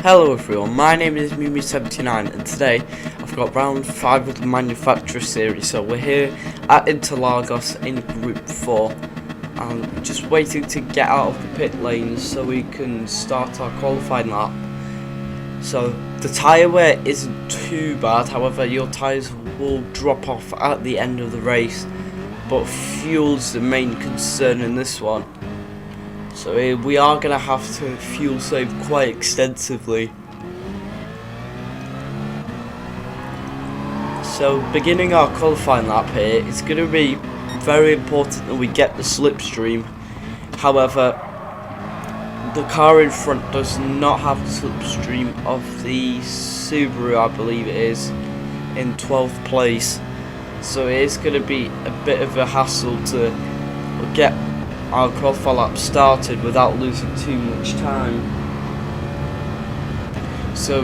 Hello everyone, my name is Mimi79 and today I've got round 5 of the manufacturer series. So we're here at Interlagos in Group 4 and just waiting to get out of the pit lanes so we can start our qualifying lap. So the tyre wear isn't too bad, however your tyres will drop off at the end of the race, but fuel's the main concern in this one. So we are going to have to fuel save quite extensively. So beginning our qualifying lap here, it's going to be very important that we get the slipstream. However, the car in front does not have the slipstream of the Subaru, I believe it is, in 12th place. So it is going to be a bit of a hassle to get our qualifying lap started without losing too much time. So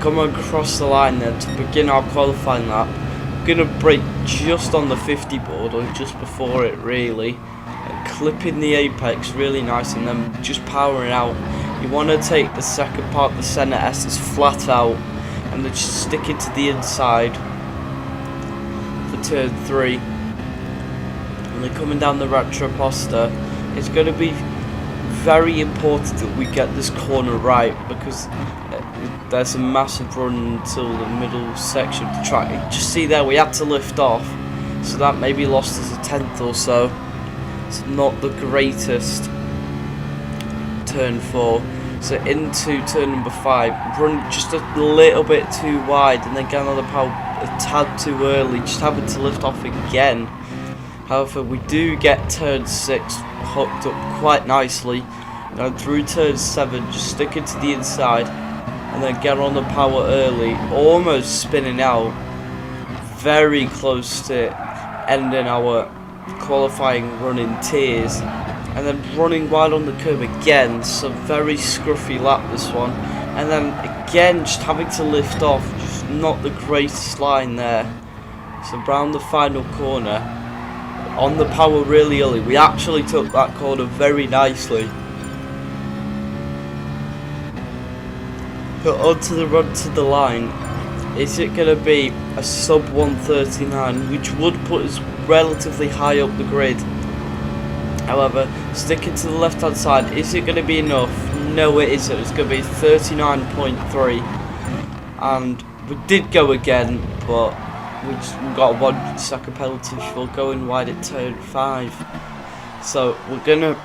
coming across the line then to begin our qualifying lap, I'm going to brake just on the 50 board, or just before it really, and clipping the apex really nice and then just powering out. You want to take the second part of the centre S's flat out and then just stick it to the inside for turn 3. And then coming down the retroposter, it's going to be very important that we get this corner right, because there's a massive run until the middle section of the track. Just see there, we had to lift off, so that maybe lost us a tenth or so. It's not the greatest. Turn 4, so into turn number 5, run just a little bit too wide and then get another power a tad too early, just having to lift off again. However, we do get turn 6 hooked up quite nicely, and through turn 7 just stick it to the inside and then get on the power early, almost spinning out, very close to ending our qualifying run in tears, and then running wide on the curb again. So very scruffy lap this one, and then again just having to lift off, just not the greatest line there. So round the final corner, on the power really early, we actually took that corner very nicely. But onto the run to the line, is it going to be a sub 139, which would put us relatively high up the grid? However, sticking to the left hand side, is it going to be enough? No, it isn't. It's going to be 39.3, and we did go again, but we got a 1 second penalty for going wide at turn 5. So we're going to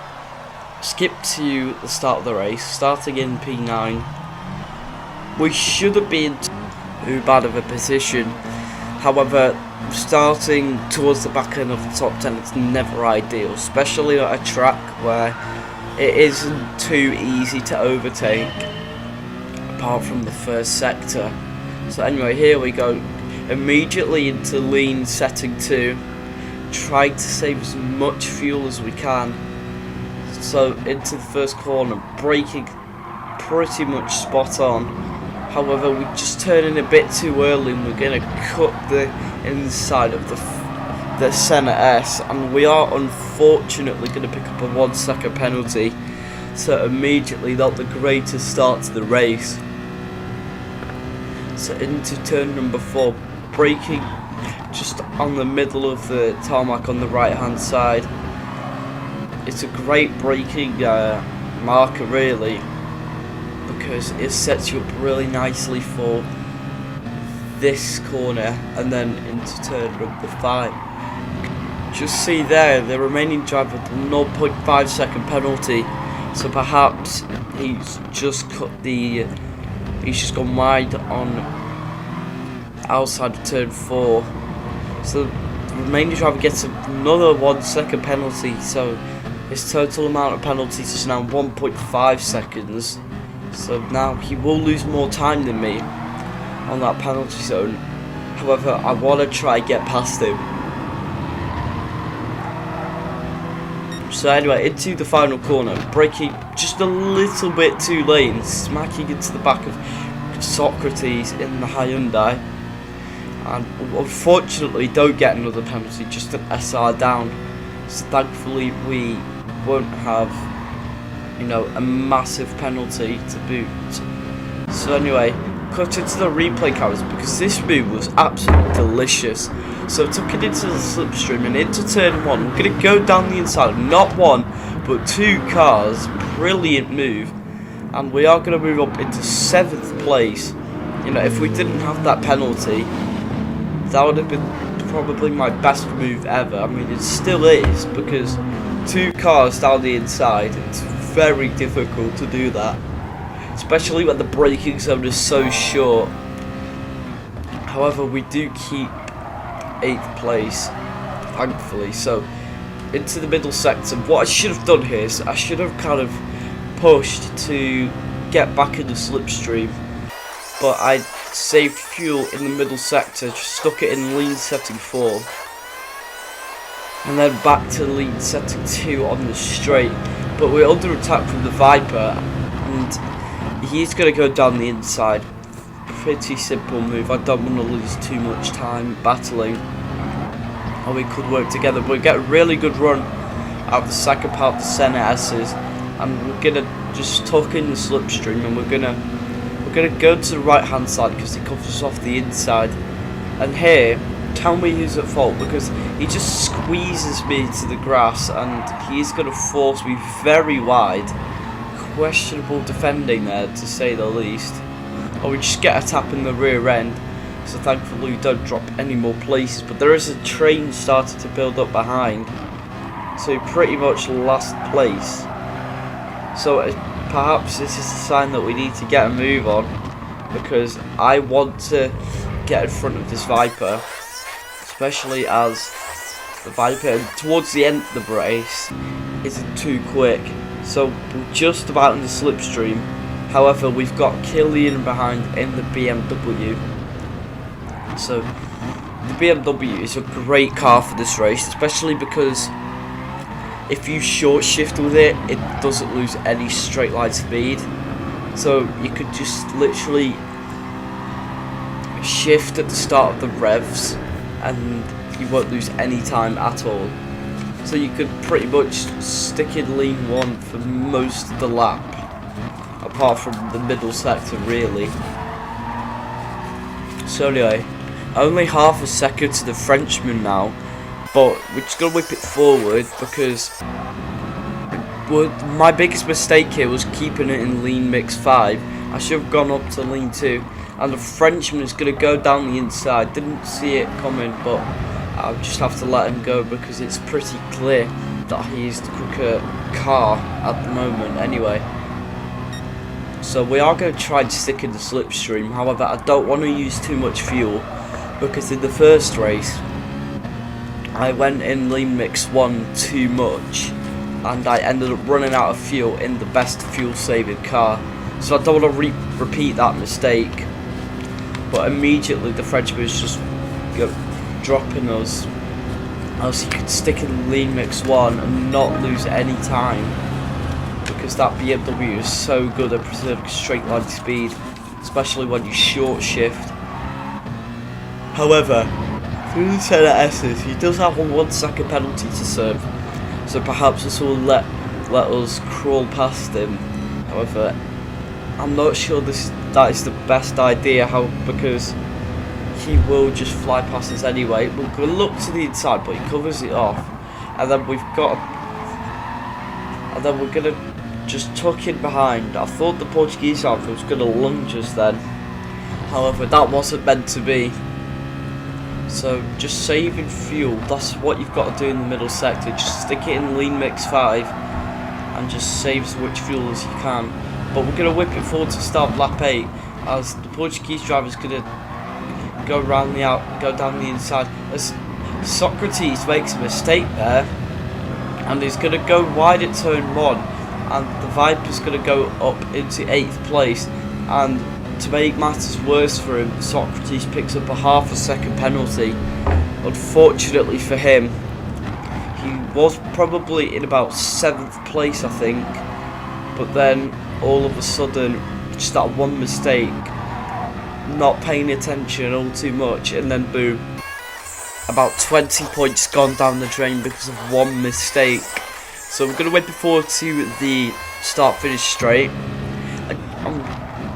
skip to the start of the race, starting in P9. We should have been too bad of a position. However, starting towards the back end of the top 10 is never ideal, especially at a track where it isn't too easy to overtake, apart from the first sector. So anyway, here we go. Immediately into lean setting 2, try to save as much fuel as we can. So into the first corner, braking pretty much spot on. However, we just turn in a bit too early and we're going to cut the inside of the centre S, and we are unfortunately going to pick up a 1 second penalty. So immediately not the greatest start to the race. So into turn number 4, braking just on the middle of the tarmac on the right hand side. It's a great braking marker really, because it sets you up really nicely for this corner and then into turn number 5. Just see there, the remaining driver with the 0.5 second penalty, so perhaps he's just gone wide on outside of turn 4. So the remaining driver gets another 1 second penalty, so his total amount of penalties is now 1.5 seconds. So now he will lose more time than me on that penalty zone. However, I want to try and get past him. So anyway, into the final corner, braking just a little bit too late and smacking into the back of Socrates in the Hyundai. And unfortunately don't get another penalty, just an SR down. So thankfully we won't have, you know, a massive penalty to boot. So anyway, cut into the replay cameras because this move was absolutely delicious. So took it into the slipstream and into turn 1. We're going to go down the inside, not one, but 2 cars. Brilliant move. And we are going to move up into 7th place. You know, if we didn't have that penalty, that would have been probably my best move ever. I mean, it still is, because 2 cars down the inside, it's very difficult to do that. Especially when the braking zone is so short. However, we do keep 8th place, thankfully. So, into the middle sector. What I should have done here is I should have kind of pushed to get back in the slipstream, but I saved fuel in the middle sector, just stuck it in lean setting 4, and then back to lean setting 2 on the straight. But we're under attack from the Viper, and he's going to go down the inside. Pretty simple move. I don't want to lose too much time battling, or we could work together. But we get a really good run out the second part of the center S's, and we're gonna just tuck in the slipstream, and we're gonna go to the right hand side because it covers off the inside. And here, tell me who's at fault, because he just squeezes me to the grass and he's gonna force me very wide. Questionable defending there, to say the least. Or we just get a tap in the rear end, so thankfully we don't drop any more places. But there is a train starting to build up behind, so pretty much last place. So perhaps this is a sign that we need to get a move on, because I want to get in front of this Viper, especially as the Viper towards the end of the race isn't too quick. So we're just about in the slipstream. However, we've got Killian behind in the BMW. So the BMW is a great car for this race, especially because if you short shift with it, it doesn't lose any straight line speed. So you could just literally shift at the start of the revs and you won't lose any time at all. So you could pretty much stick in lean 1 for most of the lap, apart from the middle sector really. So anyway, only half a second to the Frenchman now, but we're just going to whip it forward because my biggest mistake here was keeping it in lean mix 5. I should have gone up to lean 2, and the Frenchman is going to go down the inside. Didn't see it coming, but I'll just have to let him go because it's pretty clear that he's the quicker car at the moment anyway. So we are going to try and stick in the slipstream. However, I don't want to use too much fuel, because in the first race I went in lean mix 1 too much and I ended up running out of fuel in the best fuel saving car. So I don't want to repeat that mistake. But immediately the Frenchman is just dropping us, else he could stick in lean mix 1 and not lose any time, because that BMW is so good at preserving straight line speed, especially when you short shift. However, through the center S's, he does have a 1 second penalty to serve, so perhaps this will let us crawl past him. However, I'm not sure that is the best idea, because he will just fly past us anyway. We'll look to the inside, but he covers it off, and then we're gonna just tuck in behind. I thought the Portuguese outfit was gonna lunge us then, however that wasn't meant to be. So just saving fuel, that's what you've got to do in the middle sector. Just stick it in lean mix 5 and just save as much fuel as you can. But we're going to whip it forward to start lap 8, as the Portuguese driver is going to go around go down the inside. As Socrates makes a mistake there, and he's going to go wide at turn 1, and the Viper's going to go up into 8th place. And to make matters worse for him, Socrates picks up a half a second penalty. Unfortunately for him, he was probably in about 7th place I think, but then all of a sudden, just that one mistake, not paying attention all too much, and then boom, about 20 points gone down the drain because of one mistake. So we're going to whip it forward to the start finish straight. I'm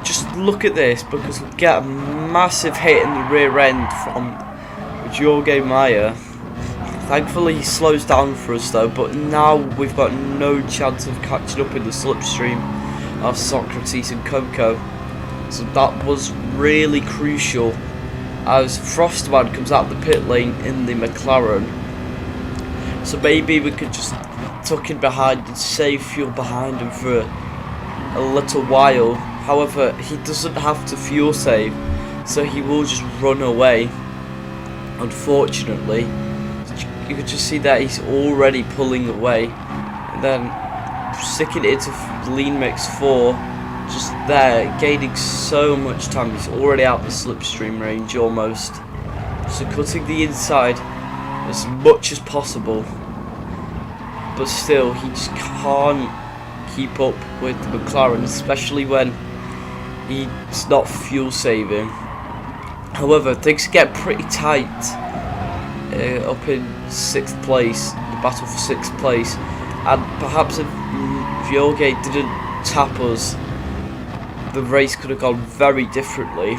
just just look at this, because we get a massive hit in the rear end from Jorge Meyer. Thankfully he slows down for us though, but now we've got no chance of catching up in the slipstream of Socrates and Coco. So that was really crucial, as Frostman comes out of the pit lane in the McLaren. So maybe we could just tuck in behind and save fuel behind him for a little while. However, he doesn't have to fuel save, so he will just run away. Unfortunately, you can just see that he's already pulling away, and then sticking it into lean mix 4, just there, gaining so much time. He's already out the slipstream range almost, so cutting the inside as much as possible, but still he just can't keep up with the McLaren, especially when he's not fuel saving. However, things get pretty tight up in 6th place, the battle for 6th place, and perhaps if Jorge didn't tap us, the race could have gone very differently,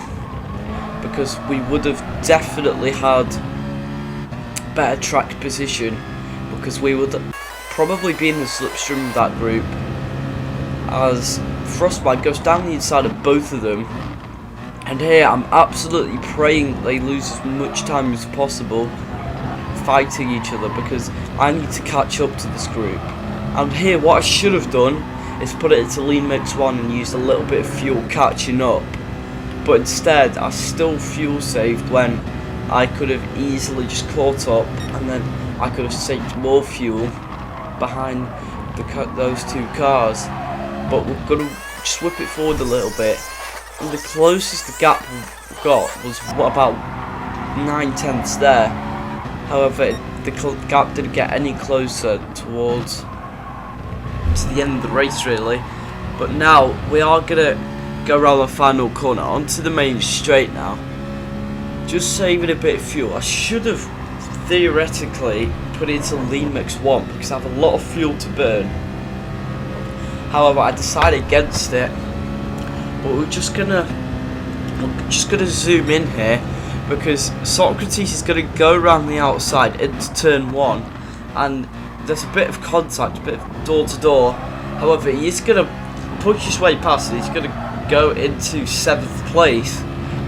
because we would have definitely had better track position, because we would probably be in the slipstream of that group, as Frostbite goes down the inside of both of them. And here I'm absolutely praying they lose as much time as possible fighting each other, because I need to catch up to this group. And here what I should have done is put it into lean mix 1 and used a little bit of fuel catching up, but instead I still fuel saved when I could have easily just caught up, and then I could have saved more fuel behind those two cars. But we're going to just whip it forward a little bit, and the closest the gap we got was about 9/10 there. However, the gap didn't get any closer towards to the end of the race really. But now we are going to go around the final corner onto the main straight now, just saving a bit of fuel. I should have theoretically put it into lean mix 1 because I have a lot of fuel to burn. However, I decided against it. But we're just gonna zoom in here, because Socrates is gonna go around the outside into turn 1, and there's a bit of contact, a bit of door to door. However, he is gonna push his way past it. He's gonna go into 7th place,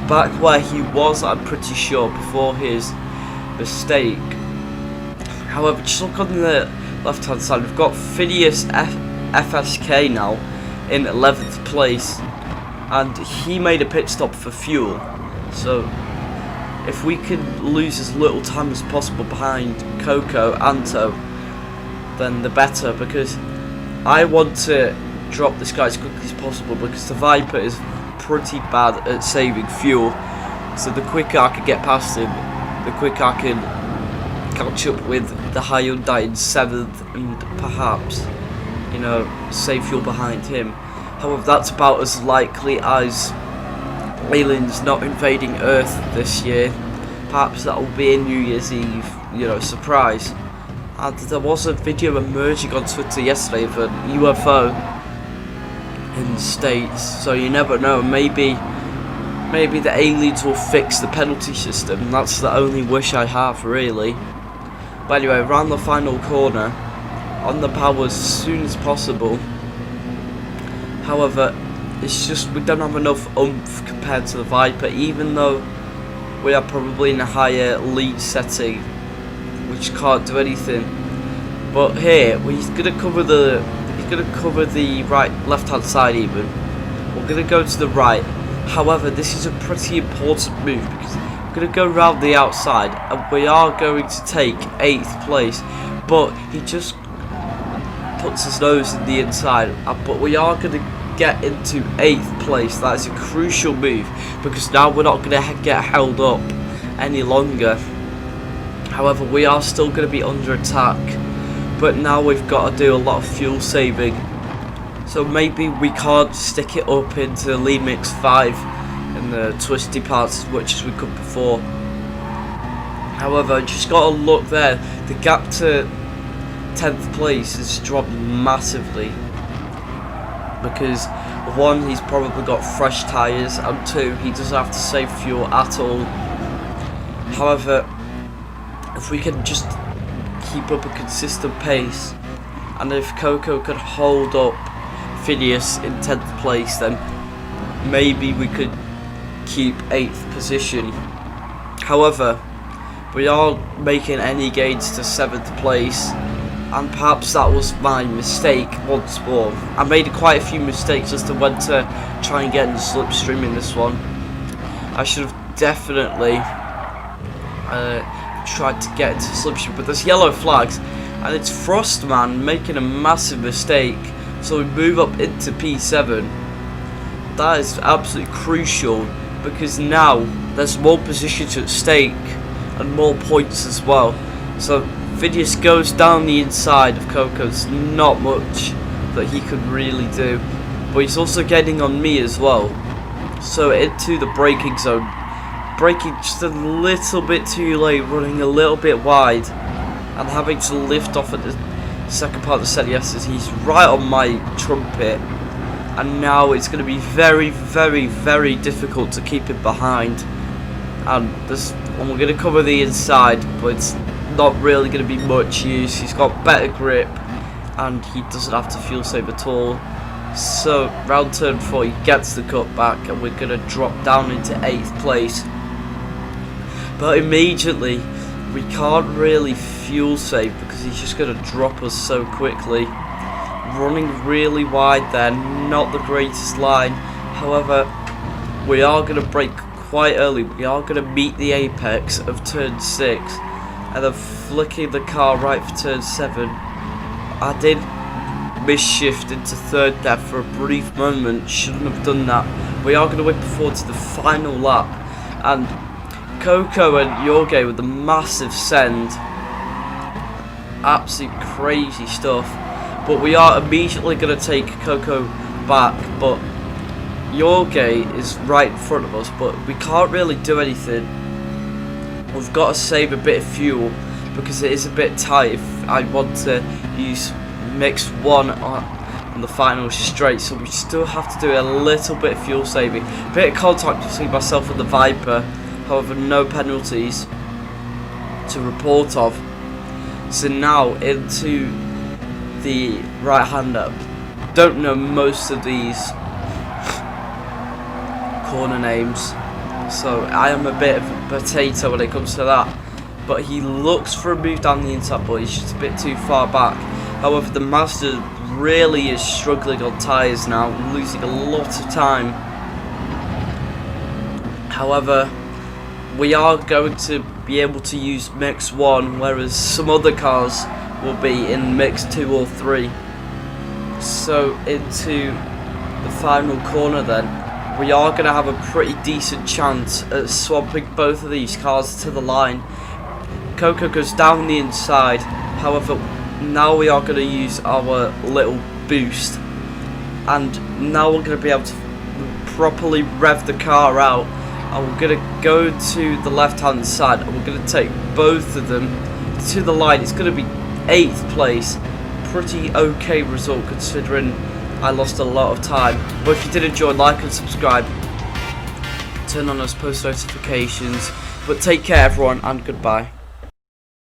back where he was, I'm pretty sure, before his mistake. However, just look on the left hand side, we've got Phineas FSK now in 11th place, and he made a pit stop for fuel. So if we can lose as little time as possible behind Coco Anto, then the better, because I want to drop this guy as quickly as possible, because the Viper is pretty bad at saving fuel. So the quicker I can get past him, the quicker I can catch up with the Hyundai in 7th and perhaps, you know, save fuel behind him. However, that's about as likely as aliens not invading Earth this year. Perhaps that will be a New Year's Eve, you know, surprise. And there was a video emerging on Twitter yesterday of a UFO in the States, so you never know. Maybe the aliens will fix the penalty system. That's the only wish I have, really. But anyway, around the final corner, on the power as soon as possible. However, it's just we don't have enough oomph compared to the Viper, even though we are probably in a higher lead setting, which can't do anything. But here he's gonna cover the left hand side even. We're gonna go to the right. However, this is a pretty important move, because we're gonna go around the outside and we are going to take 8th place. But he just puts his nose in the inside, but we are going to get into 8th place. That is a crucial move, because now we're not going to get held up any longer. However, we are still going to be under attack, but now we've got to do a lot of fuel saving, so maybe we can't stick it up into lean mix 5 in the twisty parts as much as we could before. However, just got to look there, the gap to 10th place has dropped massively, because one, he's probably got fresh tyres, and two, he doesn't have to save fuel at all. However, if we can just keep up a consistent pace, and if Coco could hold up Phineas in 10th place, then maybe we could keep 8th position. However, we are making any gains to 7th place, and perhaps that was my mistake once more. I made quite a few mistakes as to when to try and get in the slipstream in this one. I should have definitely tried to get into slipstream, but there's yellow flags, and it's Frostman making a massive mistake, so we move up into P7. That is absolutely crucial, because now there's more positions at stake and more points as well. So Phineas goes down the inside of Coco. There's not much that he could really do, but he's also getting on me as well. So into the braking zone, braking just a little bit too late, running a little bit wide, and having to lift off at the second part of the set. Yes, he's right on my trumpet, and now it's going to be very, very, very difficult to keep him behind. And we're going to cover the inside, but it's not really going to be much use. He's got better grip, and he doesn't have to fuel save at all. So round turn 4, he gets the cut back, and we're going to drop down into 8th place. But immediately, we can't really fuel save because he's just going to drop us so quickly. Running really wide there, not the greatest line. However, we are going to brake quite early. We are going to meet the apex of turn 6, and then flicking the car right for turn 7. I did misshift into 3rd there for a brief moment, shouldn't have done that. We are going to whip forward to the final lap, and Coco and Jorge with the massive send, absolute crazy stuff. But we are immediately going to take Coco back, but Jorge is right in front of us, but we can't really do anything. We've got to save a bit of fuel because it is a bit tight if I want to use mix 1 on the final straight, so we still have to do a little bit of fuel saving. A bit of contact between myself and the Viper, however no penalties to report of. So now into the right hander. Don't know most of these corner names, so I am a bit of a potato when it comes to that. But he looks for a move down the inside, but he's just a bit too far back. However, the Master really is struggling on tyres now, losing a lot of time. However, we are going to be able to use mix 1, whereas some other cars will be in mix 2 or 3. So into the final corner then, we are going to have a pretty decent chance at swapping both of these cars to the line. Coco goes down the inside, however now we are going to use our little boost, and now we're going to be able to properly rev the car out, and we're going to go to the left hand side, and we're going to take both of them to the line. It's going to be 8th place, pretty okay result considering I lost a lot of time. But if you did enjoy, like and subscribe, turn on those post notifications. But take care everyone, and goodbye.